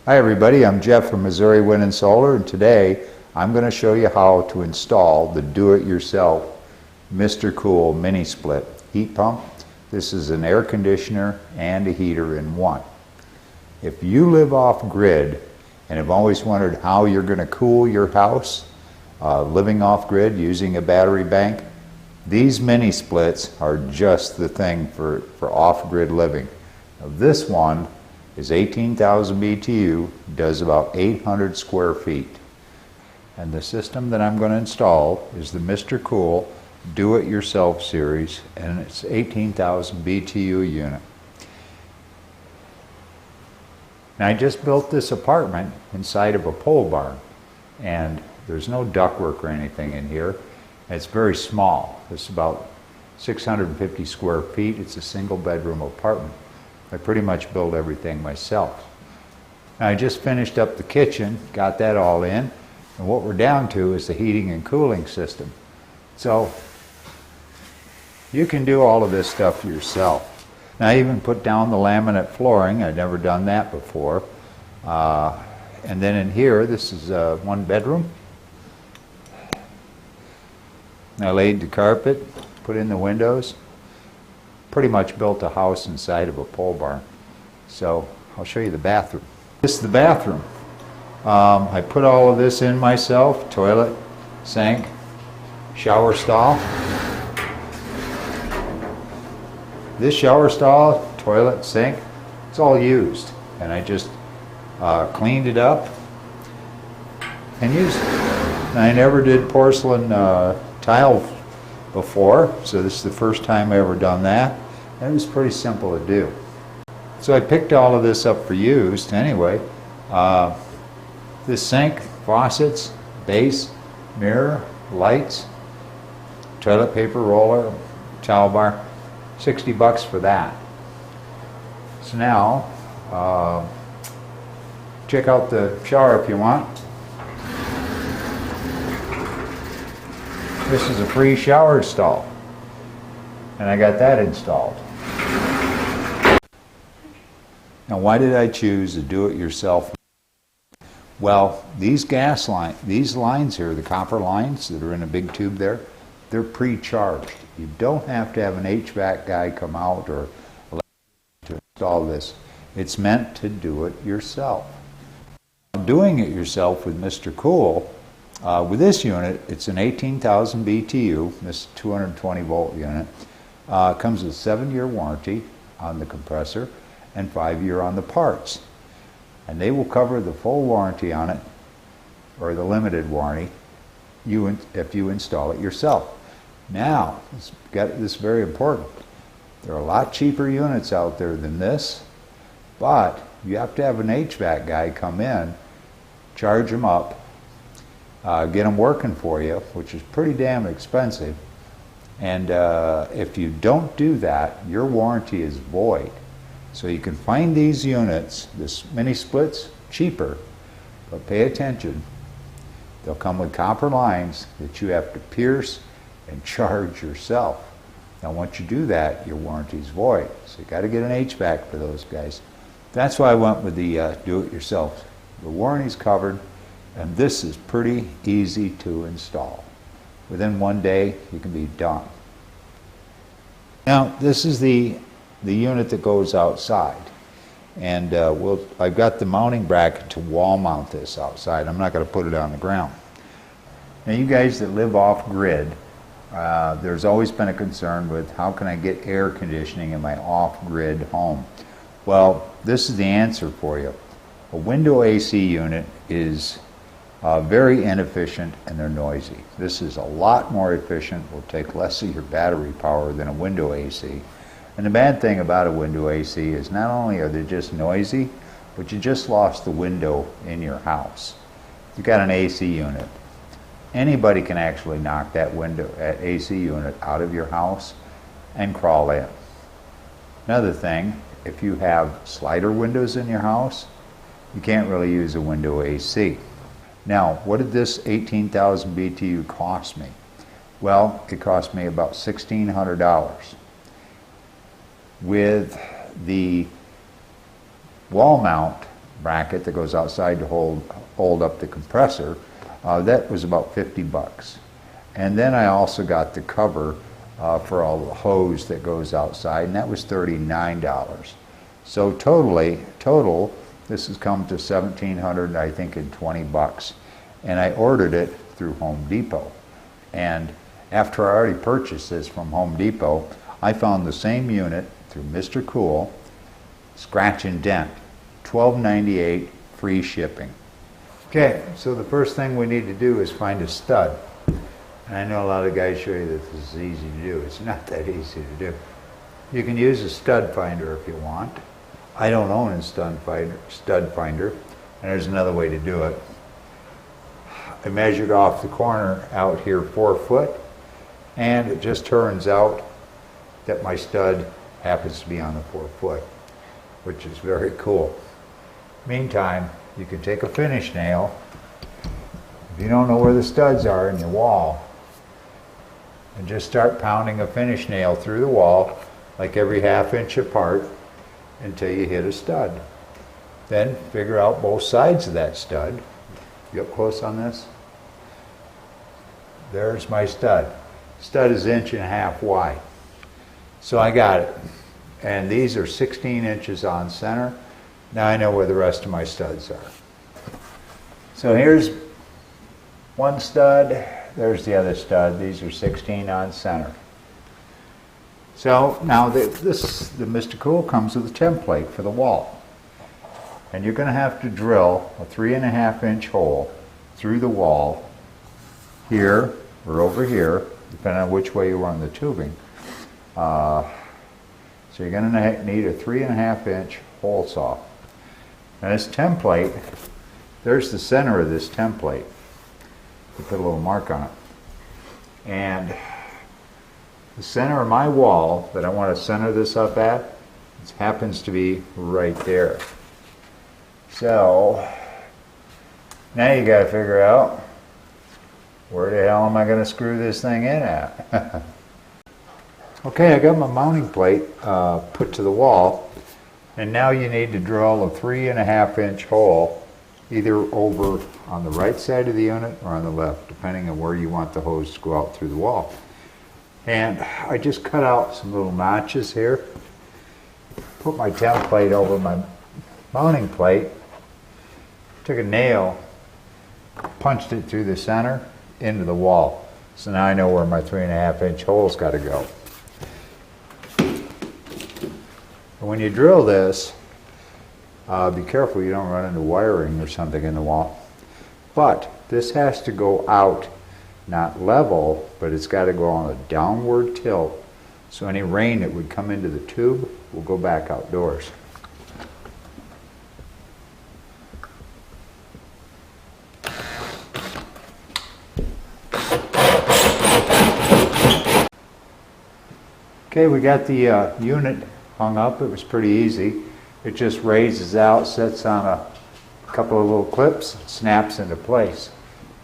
Hi everybody, I'm Jeff from Missouri Wind and Solar, and today I'm going to show you how to install the do-it-yourself MRCOOL Mini Split heat pump. This is an air conditioner and a heater in one. If you live off grid and have always wondered how you're going to cool your house, living off grid using a battery bank, these mini splits are just the thing for off-grid living. Now, this one is 18,000 BTU, does about 800 square feet. And the system that I'm going to install is the MRCOOL Do-It-Yourself series, and it's 18,000 BTU unit. Now I just built this apartment inside of a pole barn, and there's no ductwork or anything in here. It's very small. It's about 650 square feet. It's a single bedroom apartment. I pretty much build everything myself. Now I just finished up the kitchen, got that all in, and what we're down to is the heating and cooling system. So you can do all of this stuff yourself. Now I even put down the laminate flooring. I'd never done that before. And then in here, this is one bedroom. I laid the carpet, put in the windows. Pretty much built a house inside of a pole barn. So I'll show you the bathroom. This is the bathroom. I put all of this in myself: toilet, sink, shower stall. This shower stall, toilet, sink, it's all used. And I just cleaned it up and used it. And I never did porcelain tile before, so this is the first time I ever done that. And it was pretty simple to do. So I picked all of this up for used anyway. This sink, faucets, base, mirror, lights, toilet paper roller, towel bar, 60 bucks for that. So now, check out the shower if you want. This is a free shower stall, and I got that installed. Now, why did I choose a do-it-yourself? Well, these lines here, the copper lines that are in a big tube there, they're pre-charged. You don't have to have an HVAC guy come out or to install this. It's meant to do it yourself. Doing it yourself with MRCOOL, with this unit, it's an 18,000 BTU, this 220 volt unit. Comes with a 7-year warranty on the compressor and 5-year on the parts. And they will cover the full warranty on it, or the limited warranty, if you install it yourself. Now, this is very important. There are a lot cheaper units out there than this, but you have to have an HVAC guy come in, charge them up, get them working for you, which is pretty damn expensive. And if you don't do that, your warranty is void. So you can find these units, this mini splits, cheaper, but pay attention. They'll come with copper lines that you have to pierce and charge yourself. Now once you do that, your warranty is void. So you got to get an HVAC for those guys. That's why I went with the do-it-yourself. The warranty's covered, and this is pretty easy to install. Within one day, you can be done. Now, this is the unit that goes outside. And I've got the mounting bracket to wall mount this outside. I'm not going to put it on the ground. Now, you guys that live off grid, there's always been a concern with how can I get air conditioning in my off-grid home. Well, this is the answer for you. A window AC unit is very inefficient, and they're noisy. This is a lot more efficient, will take less of your battery power than a window AC. And the bad thing about a window AC is not only are they just noisy, but you just lost the window in your house. You've got an AC unit. Anybody can actually knock that AC unit out of your house and crawl in. Another thing, if you have slider windows in your house, you can't really use a window AC. Now, what did this 18,000 BTU cost me? Well, it cost me about $1,600. With the wall mount, bracket that goes outside to hold up the compressor. That was about 50 bucks. And then I also got the cover for all the hose that goes outside, and that was $39. So total, this has come to $1,700, I think, and 20 bucks. And I ordered it through Home Depot. And after I already purchased this from Home Depot, I found the same unit through MRCOOL, scratch and dent, $12.98, free shipping. Okay, so the first thing we need to do is find a stud. And I know a lot of guys show you that this is easy to do. It's not that easy to do. You can use a stud finder if you want. I don't own a stud finder, and there's another way to do it. I measured off the corner out here 4 foot, and it just turns out that my stud happens to be on the 4 foot, which is very cool. Meantime, you can take a finish nail. If you don't know where the studs are in your wall, and just start pounding a finish nail through the wall, like every 1/2 inch apart, until you hit a stud. Then figure out both sides of that stud. You up close on this? There's my stud. Stud is 1.5 inches wide. So I got it. And these are 16 inches on center. Now I know where the rest of my studs are. So here's one stud, there's the other stud. These are 16 on center. So now the MRCOOL comes with a template for the wall. And you're going to have to drill a 3.5 inch hole through the wall here or over here, depending on which way you run the tubing. So you're going to need a 3.5 inch hole saw. Now this template, there's the center of this template. You put a little mark on it. And the center of my wall that I want to center this up at, it happens to be right there. So now you got to figure out, where the hell am I going to screw this thing in at? Okay, I got my mounting plate put to the wall, and now you need to drill a 3.5 inch hole either over on the right side of the unit or on the left, depending on where you want the hose to go out through the wall. And I just cut out some little notches here, put my template over my mounting plate, took a nail, punched it through the center into the wall. So now I know where my 3.5 inch hole's got to go. When you drill this, be careful you don't run into wiring or something in the wall. But this has to go out, not level, but it's got to go on a downward tilt. So any rain that would come into the tube will go back outdoors. Okay, we got the unit hung up. It was pretty easy. It just raises out, sets on a couple of little clips, snaps into place.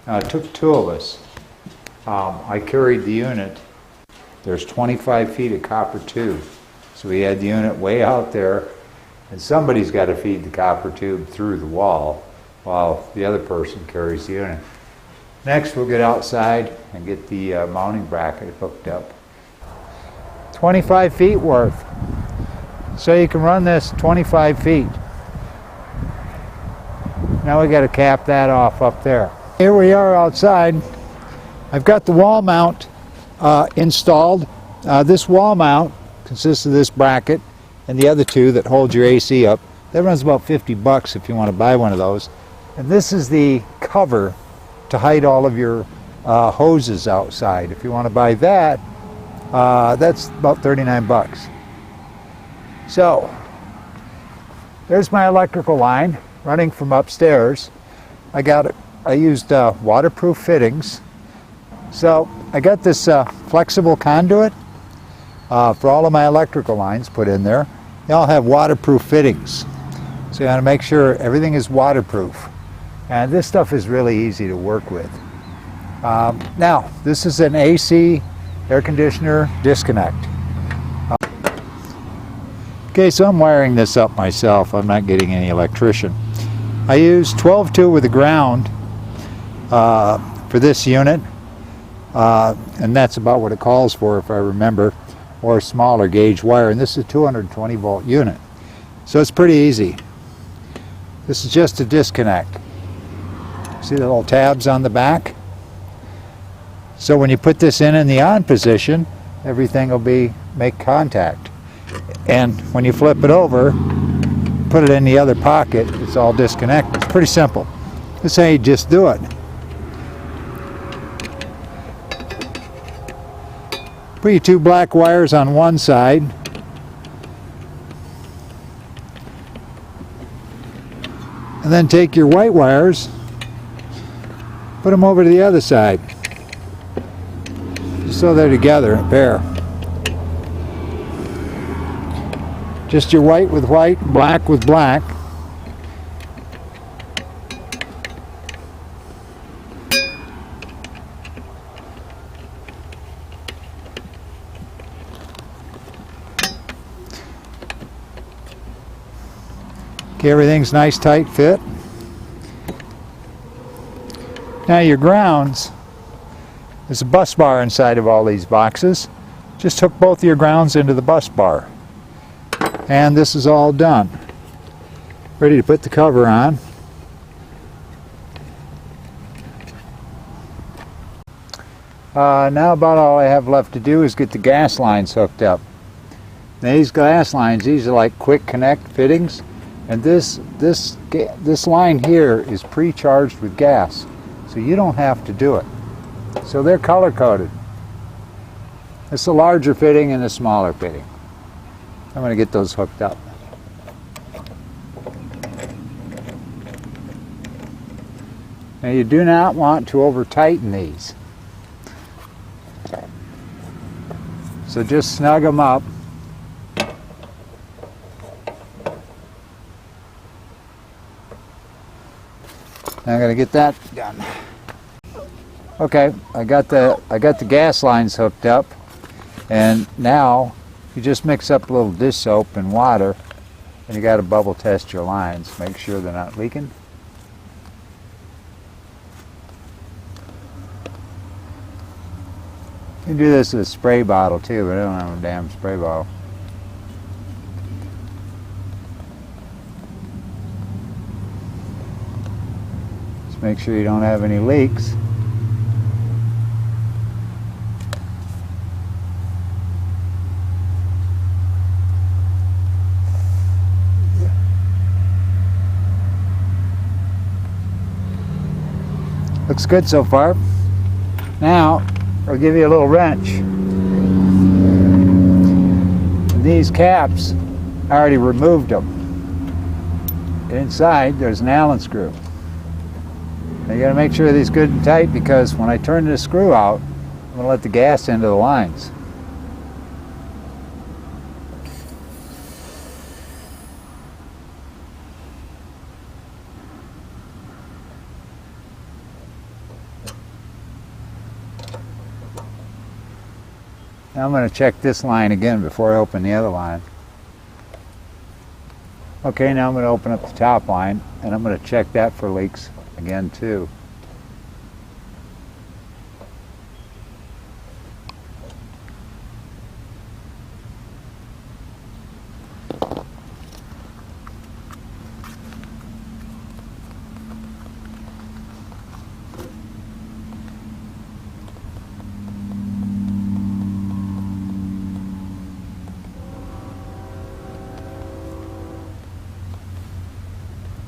Now it took 2 of us. I carried the unit. There's 25 feet of copper tube. So we had the unit way out there, and somebody's got to feed the copper tube through the wall while the other person carries the unit. Next we'll get outside and get the mounting bracket hooked up. 25 feet worth. So you can run this 25 feet. Now we got to cap that off up there. Here we are outside. I've got the wall mount installed. This wall mount consists of this bracket and the other 2 that hold your AC up. That runs about 50 bucks if you want to buy one of those. And this is the cover to hide all of your hoses outside. If you want to buy that, that's about 39 bucks. So, there's my electrical line running from upstairs. I used waterproof fittings. So, I got this flexible conduit for all of my electrical lines put in there. They all have waterproof fittings. So you got to make sure everything is waterproof. And this stuff is really easy to work with. Now, this is an AC air conditioner disconnect. Okay, so I'm wiring this up myself. I'm not getting any electrician. I use 12-2 with the ground for this unit, and that's about what it calls for if I remember, or smaller gauge wire, and this is a 220 volt unit, so it's pretty easy. This is just a disconnect. See the little tabs on the back? So when you put this in the on position, everything will make contact, and when you flip it over, put it in the other pocket, it's all disconnected. It's pretty simple. That's how you just do it. Put your two black wires on one side, and then take your white wires, put them over to the other side, just so they're together in a pair. Just your white with white, black with black. Okay, everything's nice tight fit. Now your grounds, there's a bus bar inside of all these boxes. Just hook both of your grounds into the bus bar. And this is all done. Ready to put the cover on. Now about all I have left to do is get the gas lines hooked up. Now these gas lines, these are like quick connect fittings, and this line here is pre-charged with gas, so you don't have to do it. So they're color coded. It's a larger fitting and a smaller fitting. I'm going to get those hooked up. Now you do not want to over tighten these. So just snug them up. Now I'm going to get that done. Okay, I got the gas lines hooked up, and now you just mix up a little dish soap and water, and you got to bubble test your lines. Make sure they're not leaking. You can do this with a spray bottle too, but I don't have a damn spray bottle. Just make sure you don't have any leaks. Looks good so far. Now, I'll give you a little wrench. These caps, I already removed them. Inside, there's an Allen screw. Now you gotta make sure these are good and tight, because when I turn this screw out, I'm gonna let the gas into the lines. Now I'm going to check this line again before I open the other line. Okay, now I'm going to open up the top line, and I'm going to check that for leaks again too.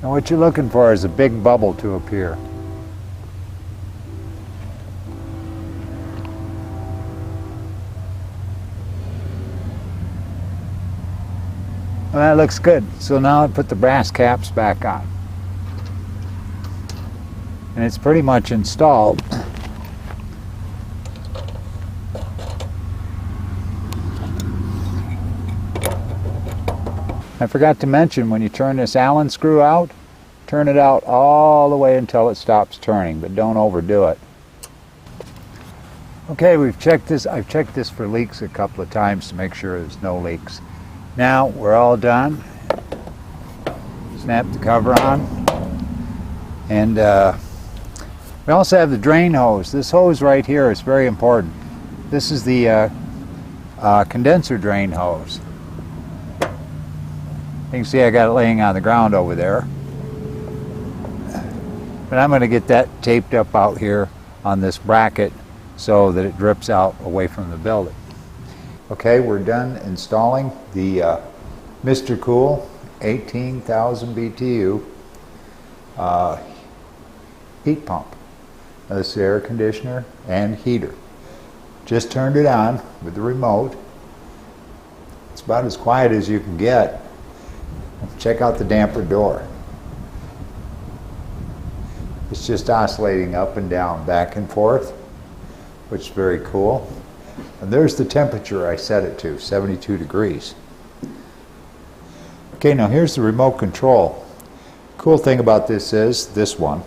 And what you're looking for is a big bubble to appear. Well, that looks good. So now I put the brass caps back on. And it's pretty much installed. I forgot to mention, when you turn this Allen screw out, turn it out all the way until it stops turning, but don't overdo it. Okay, we've checked this. I've checked this for leaks a couple of times to make sure there's no leaks. Now we're all done. Snap the cover on. And we also have the drain hose. This hose right here is very important. This is the condenser drain hose. You can see I got it laying on the ground over there. But I'm going to get that taped up out here on this bracket so that it drips out away from the building. Okay, we're done installing the MRCOOL 18,000 BTU heat pump. Now, this is air conditioner and heater. Just turned it on with the remote. It's about as quiet as you can get. Check out the damper door. It's just oscillating up and down, back and forth, which is very cool. And there's the temperature I set it to, 72 degrees. Okay, now here's the remote control. Cool thing about this is this one.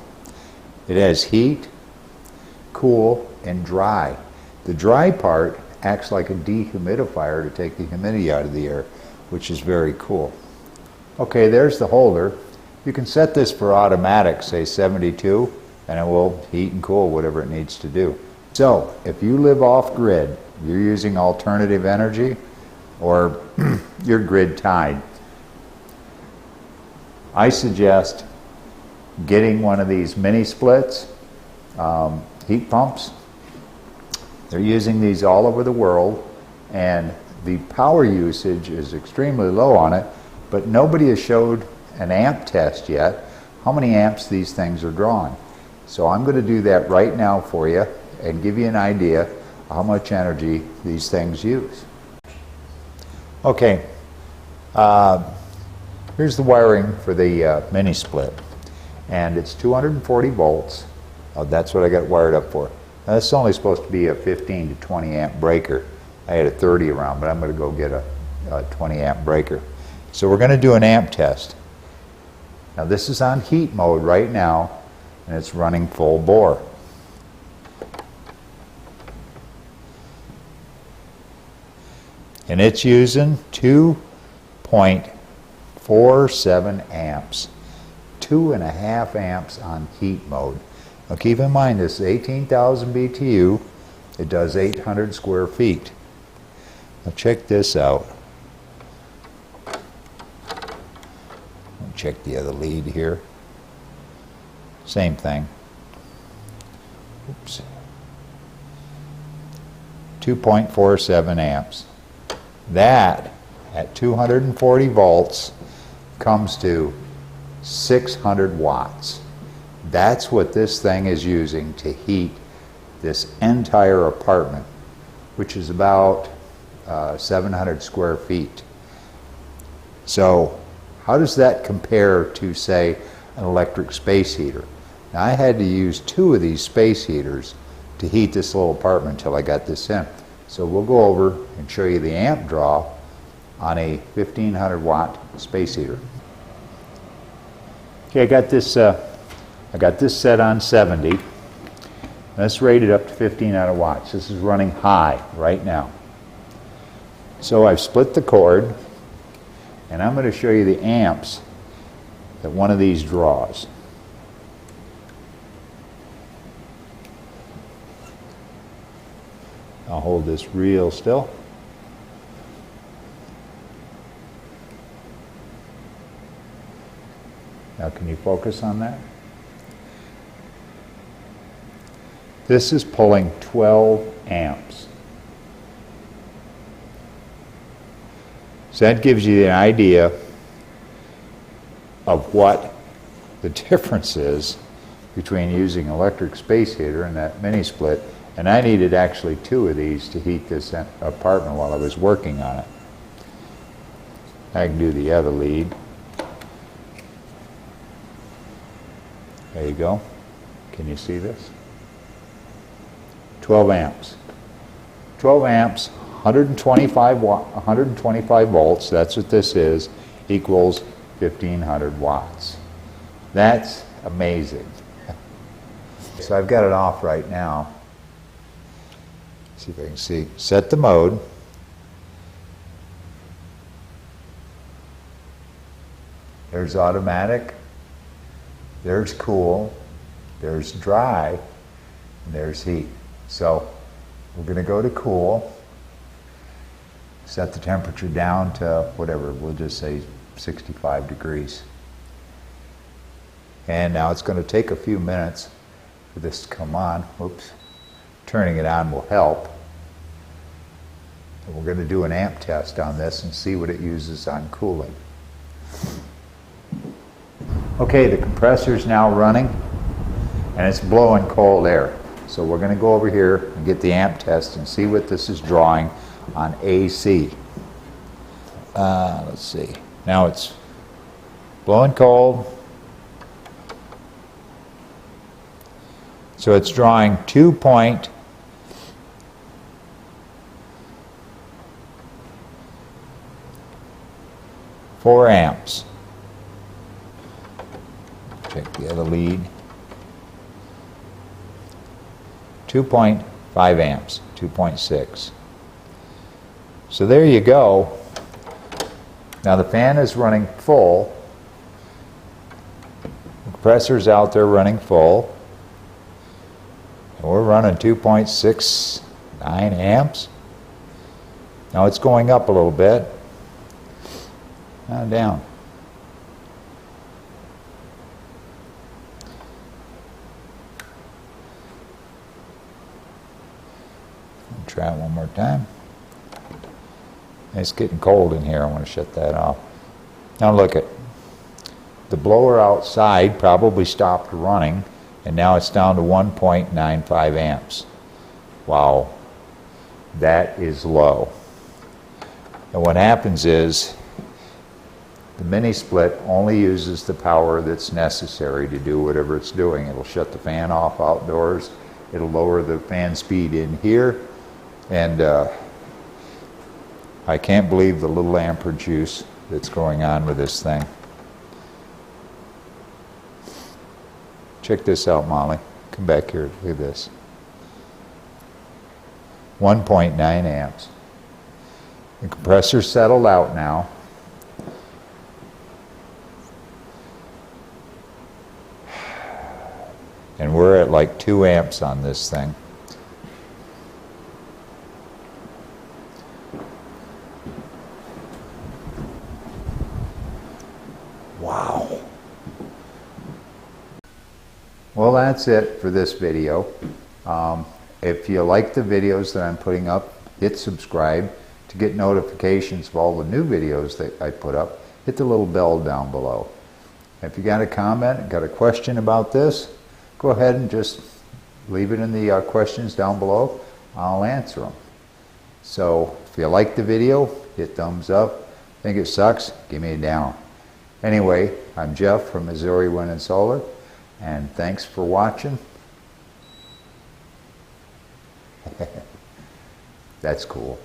It has heat, cool, and dry. The dry part acts like a dehumidifier to take the humidity out of the air, which is very cool. Okay, there's the holder. You can set this for automatic, say 72, and it will heat and cool whatever it needs to do. So, if you live off grid, you're using alternative energy, or you're grid tied, I suggest getting one of these mini splits, heat pumps. They're using these all over the world, and the power usage is extremely low on it, but nobody has showed an amp test yet how many amps these things are drawing. So I'm going to do that right now for you and give you an idea of how much energy these things use. Okay, here's the wiring for the mini split, and it's 240 volts. That's what I got wired up for. Now, this is only supposed to be a 15 to 20 amp breaker. I had a 30 around, but I'm going to go get a 20 amp breaker. So we're going to do an amp test. Now, this is on heat mode right now, and it's running full bore. And it's using 2.47 amps. 2.5 amps on heat mode. Now keep in mind, this is 18,000 BTU. It does 800 square feet. Now check this out. Check the other lead here. Same thing. Oops. 2.47 amps. That, at 240 volts, comes to 600 watts. That's what this thing is using to heat this entire apartment, which is about 700 square feet. So how does that compare to, say, an electric space heater? Now, I had to use 2 of these space heaters to heat this little apartment until I got this in. So we'll go over and show you the amp draw on a 1500 watt space heater. Okay, I got this set on 70. That's rated up to 1500 watts. This is running high right now. So I've split the cord, and I'm going to show you the amps that one of these draws. I'll hold this real still. Now, can you focus on that? This is pulling 12 amps. So that gives you an idea of what the difference is between using an electric space heater and that mini split. And I needed actually 2 of these to heat this apartment while I was working on it. I can do the other lead. There you go. Can you see this? 12 amps. 12 amps, 125 volts, that's what this is, equals 1500 watts. That's amazing. So I've got it off right now. See if I can see. Set the mode. There's automatic. there's cool, there's dry, and there's heat. So we're going to go to cool, set the temperature down to whatever, we'll just say 65 degrees. And now it's going to take a few minutes for this to come on. Oops. Turning it on will help. And we're going to do an amp test on this and see what it uses on cooling. Okay, the compressor's now running and it's blowing cold air. So we're going to go over here and get the amp test and see what this is drawing on AC. Let's see. Now it's blowing cold. So it's drawing 2.4 amps. Check the other lead. 2.5 amps, 2.6. So there you go. Now the fan is running full. The compressor's out there running full. And we're running 2.69 amps. Now it's going up a little bit. Now down. Try it one more time. It's getting cold in here. I want to shut that off. Now look at the blower outside probably stopped running and now it's down to 1.95 amps. Wow, that is low. And what happens is the mini split only uses the power that's necessary to do whatever it's doing. It'll shut the fan off outdoors. It'll lower the fan speed in here. And I can't believe the little amperage use that's going on with this thing. Check this out, Molly. Come back here. Look at this. 1.9 amps. The compressor's settled out now. And we're at like 2 amps on this thing. Wow. Well, that's it for this video. If you like the videos that I'm putting up, hit subscribe to get notifications of all the new videos that I put up. Hit the little bell down below. If you got a comment, got a question about this, go ahead and just leave it in the questions down below. I'll answer them. So if you like the video, hit thumbs up. Think it sucks? Give me a down. Anyway, I'm Jeff from Missouri Wind and Solar, and thanks for watching. That's cool.